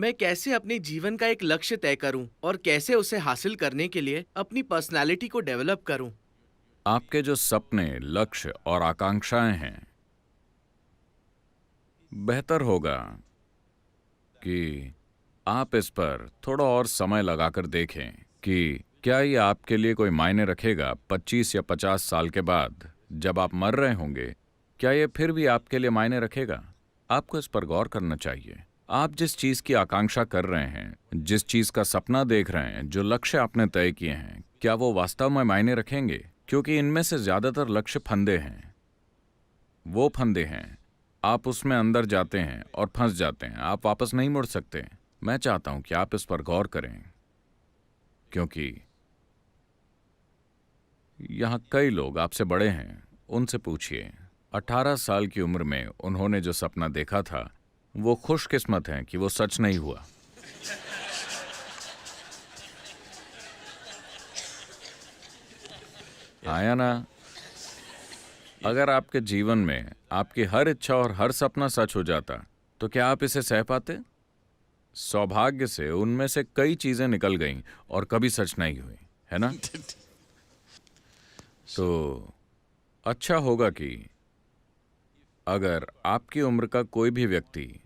मैं कैसे अपने जीवन का एक लक्ष्य तय करूं और कैसे उसे हासिल करने के लिए अपनी पर्सनालिटी को डेवलप करूं। आपके जो सपने, लक्ष्य और आकांक्षाएं हैं, बेहतर होगा कि आप इस पर थोड़ा और समय लगाकर देखें कि क्या ये आपके लिए कोई मायने रखेगा 25 या 50 साल के बाद जब आप मर रहे होंगे। क्या ये फिर भी आपके लिए मायने रखेगा? आपको इस पर गौर करना चाहिए। आप जिस चीज की आकांक्षा कर रहे हैं, जिस चीज का सपना देख रहे हैं, जो लक्ष्य आपने तय किए हैं, क्या वो वास्तव में मायने रखेंगे? क्योंकि इनमें से ज्यादातर लक्ष्य फंदे हैं। वो फंदे हैं, आप उसमें अंदर जाते हैं और फंस जाते हैं, आप वापस नहीं मुड़ सकते। मैं चाहता हूं कि आप इस पर गौर करें, क्योंकि यहां कई लोग आपसे बड़े हैं। उनसे पूछिए, 18 साल की उम्र में उन्होंने जो सपना देखा था, वो खुशकिस्मत हैं कि वो सच नहीं हुआ। आया ना? अगर आपके जीवन में आपकी हर इच्छा और हर सपना सच हो जाता, तो क्या आप इसे सह पाते? सौभाग्य से उनमें से कई चीजें निकल गईं और कभी सच नहीं हुई, है ना? तो अच्छा होगा कि अगर आपकी उम्र का कोई भी व्यक्ति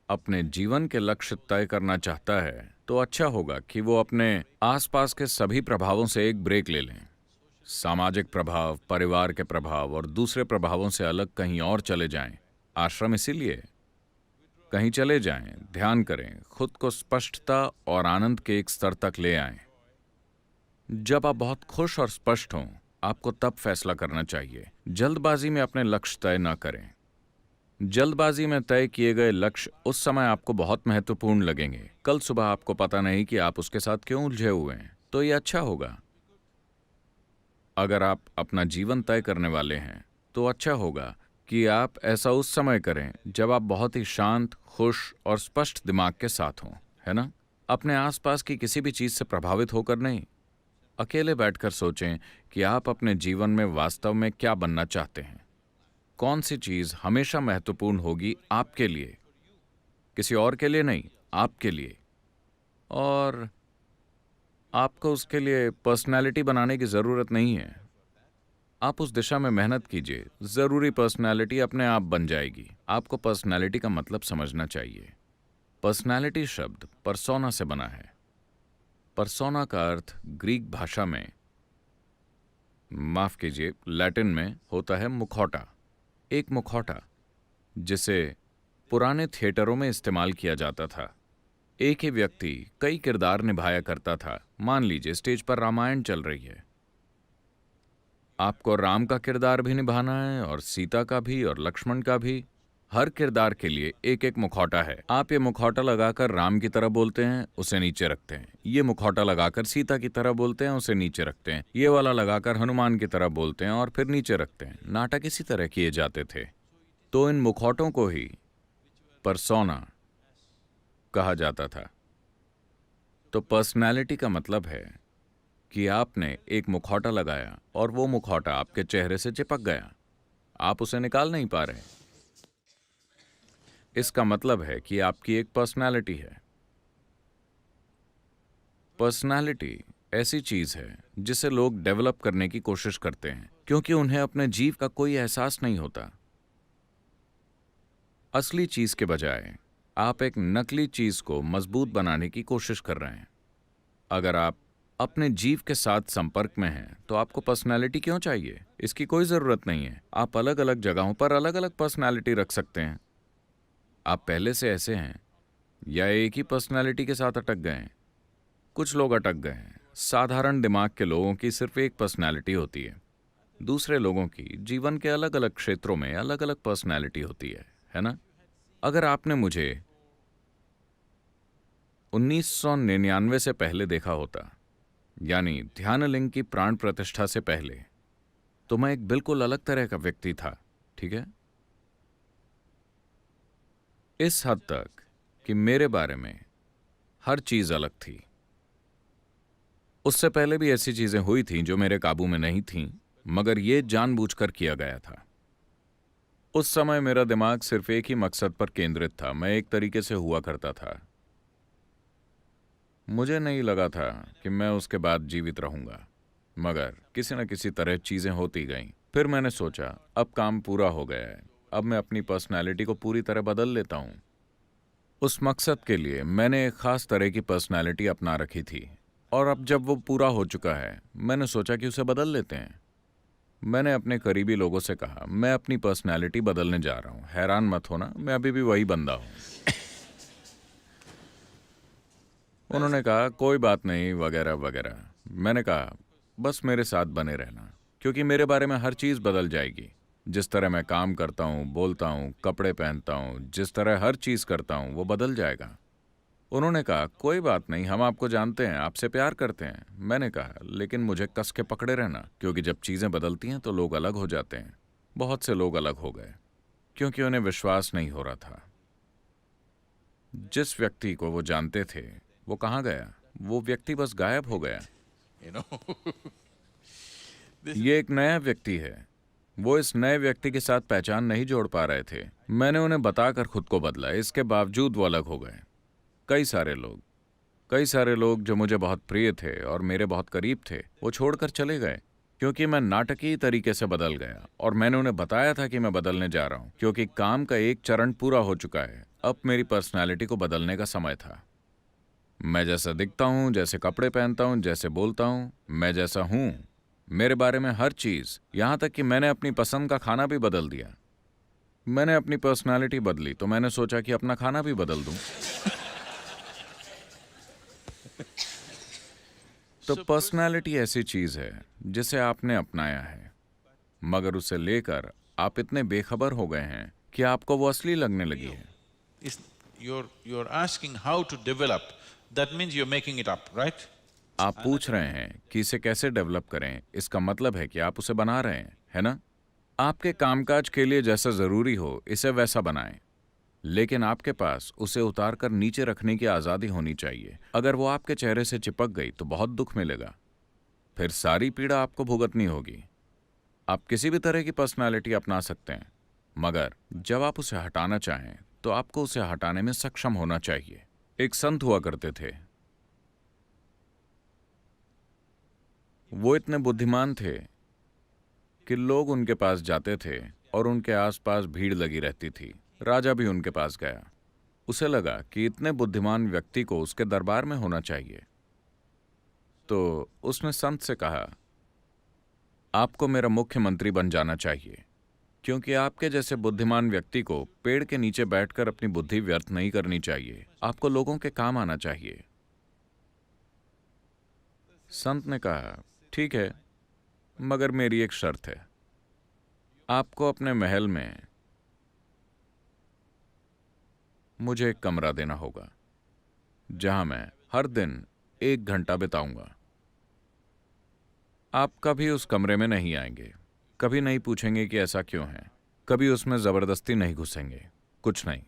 अपने जीवन के लक्ष्य तय करना चाहता है, तो अच्छा होगा कि वो अपने आसपास के सभी प्रभावों से एक ब्रेक ले लें। सामाजिक प्रभाव, परिवार के प्रभाव और दूसरे प्रभावों से अलग कहीं और चले जाएं। आश्रम इसीलिए, कहीं चले जाएं, ध्यान करें, खुद को स्पष्टता और आनंद के एक स्तर तक ले आएं। जब आप बहुत खुश और स्पष्ट हों, आपको तब फैसला करना चाहिए। जल्दबाजी में अपने लक्ष्य तय न करें। जल्दबाजी में तय किए गए लक्ष्य उस समय आपको बहुत महत्वपूर्ण लगेंगे, कल सुबह आपको पता नहीं कि आप उसके साथ क्यों उलझे हुए हैं। तो ये अच्छा होगा अगर आप अपना जीवन तय करने वाले हैं, तो अच्छा होगा कि आप ऐसा उस समय करें जब आप बहुत ही शांत, खुश और स्पष्ट दिमाग के साथ हों, है ना? अपने आसपास की किसी भी चीज से प्रभावित होकर नहीं। अकेले बैठकर सोचें कि आप अपने जीवन में वास्तव में क्या बनना चाहते हैं। कौन सी चीज हमेशा महत्वपूर्ण होगी आपके लिए, किसी और के लिए नहीं, आपके लिए। और आपको उसके लिए पर्सनैलिटी बनाने की जरूरत नहीं है। आप उस दिशा में मेहनत कीजिए, जरूरी पर्सनैलिटी अपने आप बन जाएगी। आपको पर्सनैलिटी का मतलब समझना चाहिए। पर्सनैलिटी शब्द परसोना से बना है। परसोना का अर्थ ग्रीक भाषा में, माफ कीजिए, लैटिन में होता है मुखौटा। एक मुखौटा जिसे पुराने थिएटरों में इस्तेमाल किया जाता था। एक ही व्यक्ति कई किरदार निभाया करता था। मान लीजिए स्टेज पर रामायण चल रही है, आपको राम का किरदार भी निभाना है और सीता का भी और लक्ष्मण का भी। हर किरदार के लिए एक एक मुखौटा है। आप ये मुखौटा लगाकर राम की तरह बोलते हैं, उसे नीचे रखते हैं। ये मुखौटा लगाकर सीता की तरह बोलते हैं, उसे नीचे रखते हैं। ये वाला लगाकर हनुमान की तरह बोलते हैं और फिर नीचे रखते हैं। नाटक इसी तरह किए जाते थे। तो इन मुखौटों को ही परसोना कहा जाता था। तो पर्सनैलिटी का मतलब है कि आपने एक मुखौटा लगाया और वो मुखौटा आपके चेहरे से चिपक गया, आप उसे निकाल नहीं पा रहे। इसका मतलब है कि आपकी एक पर्सनैलिटी है। पर्सनैलिटी ऐसी चीज है जिसे लोग डेवलप करने की कोशिश करते हैं, क्योंकि उन्हें अपने जीव का कोई एहसास नहीं होता। असली चीज के बजाय आप एक नकली चीज को मजबूत बनाने की कोशिश कर रहे हैं। अगर आप अपने जीव के साथ संपर्क में हैं, तो आपको पर्सनैलिटी क्यों चाहिए? इसकी कोई जरूरत नहीं है। आप अलग अलग जगहों पर अलग अलग पर्सनैलिटी रख सकते हैं। आप पहले से ऐसे हैं या एक ही पर्सनैलिटी के साथ अटक गए हैं? कुछ लोग अटक गए हैं। साधारण दिमाग के लोगों की सिर्फ एक पर्सनैलिटी होती है। दूसरे लोगों की जीवन के अलग अलग क्षेत्रों में अलग अलग पर्सनैलिटी होती है ना? अगर आपने मुझे 1999 से पहले देखा होता, यानी ध्यानलिंग की प्राण प्रतिष्ठा से पहले, तो मैं एक बिल्कुल अलग तरह का व्यक्ति था। ठीक है, इस हद तक कि मेरे बारे में हर चीज अलग थी। उससे पहले भी ऐसी चीजें हुई थीं जो मेरे काबू में नहीं थीं, मगर ये जानबूझकर किया गया था। उस समय मेरा दिमाग सिर्फ एक ही मकसद पर केंद्रित था। मैं एक तरीके से हुआ करता था। मुझे नहीं लगा था कि मैं उसके बाद जीवित रहूंगा, मगर किसी न किसी तरह चीजें होती गईं। फिर मैंने सोचा अब काम पूरा हो गया है, अब मैं अपनी पर्सनैलिटी को पूरी तरह बदल लेता हूं। उस मकसद के लिए मैंने एक खास तरह की पर्सनैलिटी अपना रखी थी, और अब जब वो पूरा हो चुका है मैंने सोचा कि उसे बदल लेते हैं। मैंने अपने करीबी लोगों से कहा मैं अपनी पर्सनैलिटी बदलने जा रहा हूं, हैरान मत होना, मैं अभी भी वही बंदा हूं। उन्होंने कहा कोई बात नहीं वगैरह वगैरह। मैंने कहा बस मेरे साथ बने रहना, क्योंकि मेरे बारे में हर चीज़ बदल जाएगी। जिस तरह मैं काम करता हूँ, बोलता हूँ, कपड़े पहनता हूँ, जिस तरह हर चीज़ करता हूँ वो बदल जाएगा। उन्होंने कहा कोई बात नहीं, हम आपको जानते हैं, आपसे प्यार करते हैं। मैंने कहा लेकिन मुझे कस के पकड़े रहना, क्योंकि जब चीज़ें बदलती हैं तो लोग अलग हो जाते हैं। बहुत से लोग अलग हो गए क्योंकि उन्हें विश्वास नहीं हो रहा था। जिस व्यक्ति को वो जानते थे वो कहाँ गया? वो व्यक्ति बस गायब हो गया। You know, ये एक नया व्यक्ति है। वो इस नए व्यक्ति के साथ पहचान नहीं जोड़ पा रहे थे। मैंने उन्हें बताकर खुद को बदला, इसके बावजूद वो अलग हो गए। कई सारे लोग जो मुझे बहुत प्रिय थे और मेरे बहुत करीब थे, वो छोड़कर चले गए क्योंकि मैं नाटकीय तरीके से बदल गया। और मैंने उन्हें बताया था कि मैं बदलने जा रहा हूं, क्योंकि काम का एक चरण पूरा हो चुका है। अब मेरी पर्सनैलिटी को बदलने का समय था। मैं जैसा दिखता हूं, जैसे कपड़े पहनता हूं, जैसे बोलता हूं, मैं जैसा हूं, मेरे बारे में हर चीज, यहां तक कि मैंने अपनी पसंद का खाना भी बदल दिया। मैंने अपनी पर्सनालिटी बदली तो मैंने सोचा कि अपना खाना भी बदल दूं। तो पर्सनालिटी ऐसी चीज है जिसे आपने अपनाया है, मगर उसे लेकर आप इतने बेखबर हो गए हैं कि आपको वो असली लगने लगी है। it's, you're asking how to develop, that means you're making it up, right? आप पूछ रहे हैं कि इसे कैसे डेवलप करें, इसका मतलब है कि आप उसे बना रहे हैं, है ना? आपके कामकाज के लिए जैसा जरूरी हो इसे वैसा बनाएं, लेकिन आपके पास उसे उतार कर नीचे रखने की आजादी होनी चाहिए। अगर वो आपके चेहरे से चिपक गई तो बहुत दुख मिलेगा, फिर सारी पीड़ा आपको भुगतनी होगी। आप किसी भी तरह की पर्सनालिटी अपना सकते हैं, मगर जब आप उसे हटाना चाहें तो आपको उसे हटाने में सक्षम होना चाहिए। एक संत हुआ करते थे, वो इतने बुद्धिमान थे कि लोग उनके पास जाते थे और उनके आसपास भीड़ लगी रहती थी। राजा भी उनके पास गया। उसे लगा कि इतने बुद्धिमान व्यक्ति को उसके दरबार में होना चाहिए। तो उसने संत से कहा आपको मेरा मुख्यमंत्री बन जाना चाहिए, क्योंकि आपके जैसे बुद्धिमान व्यक्ति को पेड़ के नीचे बैठकर अपनी बुद्धि व्यर्थ नहीं करनी चाहिए, आपको लोगों के काम आना चाहिए। संत ने कहा ठीक है, मगर मेरी एक शर्त है, आपको अपने महल में मुझे एक कमरा देना होगा जहां मैं हर दिन 1 घंटा बिताऊंगा। आप कभी उस कमरे में नहीं आएंगे, कभी नहीं पूछेंगे कि ऐसा क्यों है, कभी उसमें जबरदस्ती नहीं घुसेंगे, कुछ नहीं।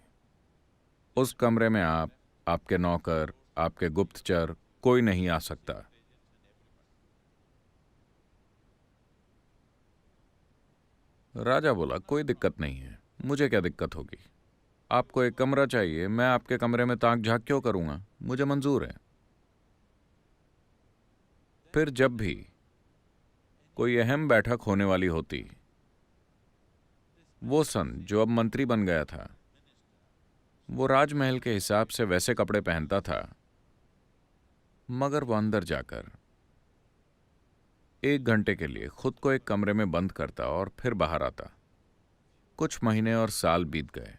उस कमरे में आप, आपके नौकर, आपके गुप्तचर, कोई नहीं आ सकता। राजा बोला कोई दिक्कत नहीं है, मुझे क्या दिक्कत होगी, आपको एक कमरा चाहिए, मैं आपके कमरे में ताक झांक क्यों करूंगा, मुझे मंजूर है। फिर जब भी कोई अहम बैठक होने वाली होती, वो संत जो अब मंत्री बन गया था, वो राजमहल के हिसाब से वैसे कपड़े पहनता था, मगर वो अंदर जाकर 1 घंटे के लिए खुद को एक कमरे में बंद करता और फिर बाहर आता। कुछ महीने और साल बीत गए,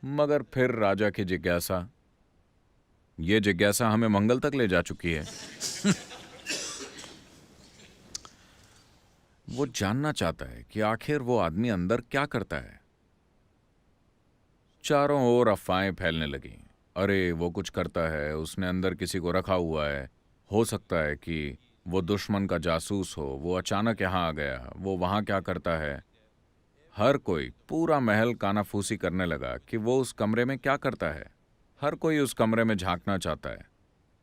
मगर फिर राजा की जिज्ञासा, ये जिज्ञासा हमें मंगल तक ले जा चुकी है। वो जानना चाहता है कि आखिर वो आदमी अंदर क्या करता है। चारों ओर अफवाहें फैलने लगी, अरे वो कुछ करता है, उसने अंदर किसी को रखा हुआ है, हो सकता है कि वो दुश्मन का जासूस हो, वो अचानक यहां आ गया, वो वहां क्या करता है। हर कोई, पूरा महल कानाफूसी करने लगा कि वो उस कमरे में क्या करता है। हर कोई उस कमरे में झांकना चाहता है,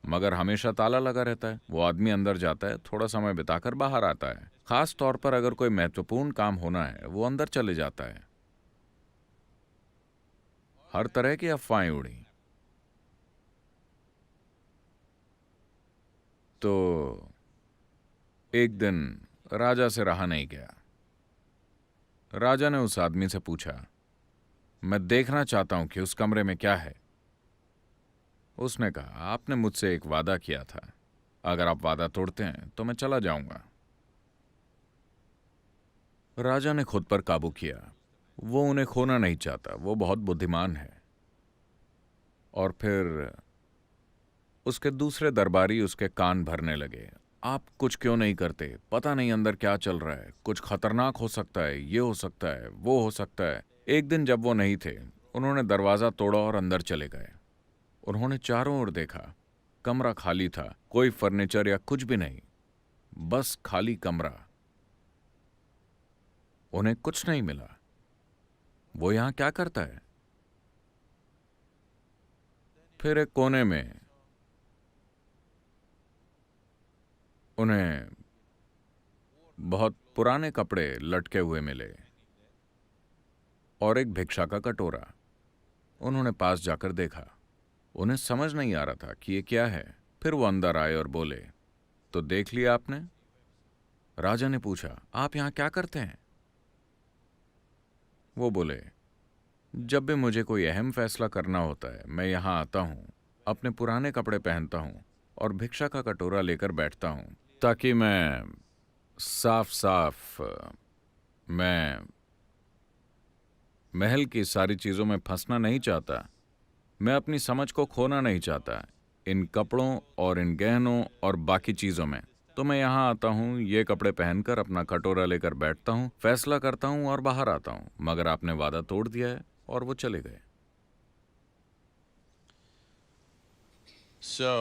मगर हमेशा ताला लगा रहता है। वो आदमी अंदर जाता है, थोड़ा समय बिताकर बाहर आता है, खास तौर पर अगर कोई महत्वपूर्ण काम होना है, वो अंदर चले जाता है। हर तरह की अफवाहें उड़ी। तो एक दिन राजा से रहा नहीं गया। राजा ने उस आदमी से पूछा, मैं देखना चाहता हूं कि उस कमरे में क्या है। उसने कहा, आपने मुझसे एक वादा किया था, अगर आप वादा तोड़ते हैं तो मैं चला जाऊंगा। राजा ने खुद पर काबू किया। वो उन्हें खोना नहीं चाहता, वो बहुत बुद्धिमान है। और फिर उसके दूसरे दरबारी उसके कान भरने लगे, आप कुछ क्यों नहीं करते, पता नहीं अंदर क्या चल रहा है, कुछ खतरनाक हो सकता है, ये हो सकता है, वो हो सकता है। एक दिन जब वो नहीं थे, उन्होंने दरवाजा तोड़ा और अंदर चले गए। उन्होंने चारों ओर देखा, कमरा खाली था, कोई फर्नीचर या कुछ भी नहीं, बस खाली कमरा। उन्हें कुछ नहीं मिला। वो यहां क्या करता है? फिर एक कोने में उन्हें बहुत पुराने कपड़े लटके हुए मिले और एक भिक्षा का कटोरा। उन्होंने पास जाकर देखा। उन्हें समझ नहीं आ रहा था कि ये क्या है। फिर वो अंदर आए और बोले, तो देख लिया आपने? राजा ने पूछा, आप यहां क्या करते हैं? वो बोले, जब भी मुझे कोई अहम फैसला करना होता है, मैं यहां आता हूं, अपने पुराने कपड़े पहनता हूं और भिक्षा का कटोरा लेकर बैठता हूं, ताकि मैं साफ साफ मैं महल की सारी चीजों में फंसना नहीं चाहता। मैं अपनी समझ को खोना नहीं चाहता इन कपड़ों और इन गहनों और बाकी चीजों में। तो मैं यहां आता हूं, ये कपड़े पहनकर अपना कटोरा लेकर बैठता हूं, फैसला करता हूं और बाहर आता हूं। मगर आपने वादा तोड़ दिया है। और वो चले गए। So,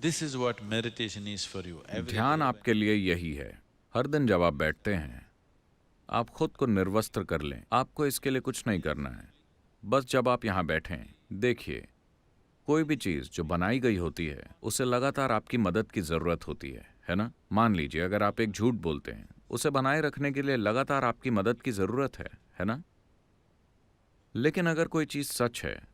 this is what meditation is for you. Every ध्यान day. आपके लिए यही है। हर दिन जब आप बैठते हैं, आप खुद को निर्वस्त्र कर लें। आपको इसके लिए कुछ नहीं करना है। बस जब आप यहां बैठें, देखिए, कोई भी चीज जो बनाई गई होती है, उसे लगातार आपकी मदद की जरूरत होती है ना? मान लीजिए अगर आप एक झूठ बोलते हैं, उसे बनाए रखने के लिए लगातार आपकी मदद की जरूरत है ना? लेकिन अगर कोई चीज सच है,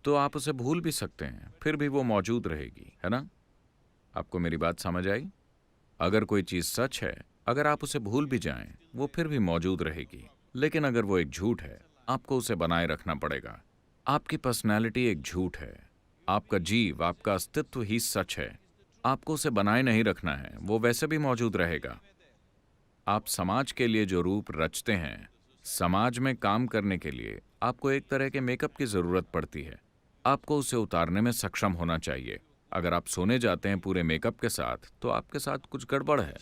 तो आप उसे भूल भी सकते हैं, फिर भी वो मौजूद रहेगी, है ना? आपको मेरी बात समझ आई? अगर कोई चीज सच है, अगर आप उसे भूल भी जाएं, वो फिर भी मौजूद रहेगी। लेकिन अगर वो एक झूठ है, आपको उसे बनाए रखना पड़ेगा। आपकी पर्सनैलिटी एक झूठ है। आपका जीव, आपका अस्तित्व ही सच है। आपको उसे बनाए नहीं रखना है, वो वैसे भी मौजूद रहेगा। आप समाज के लिए जो रूप रचते हैं, समाज में काम करने के लिए आपको एक तरह के मेकअप की जरूरत पड़ती है। आपको उसे उतारने में सक्षम होना चाहिए। अगर आप सोने जाते हैं पूरे मेकअप के साथ, तो आपके साथ कुछ गड़बड़ है।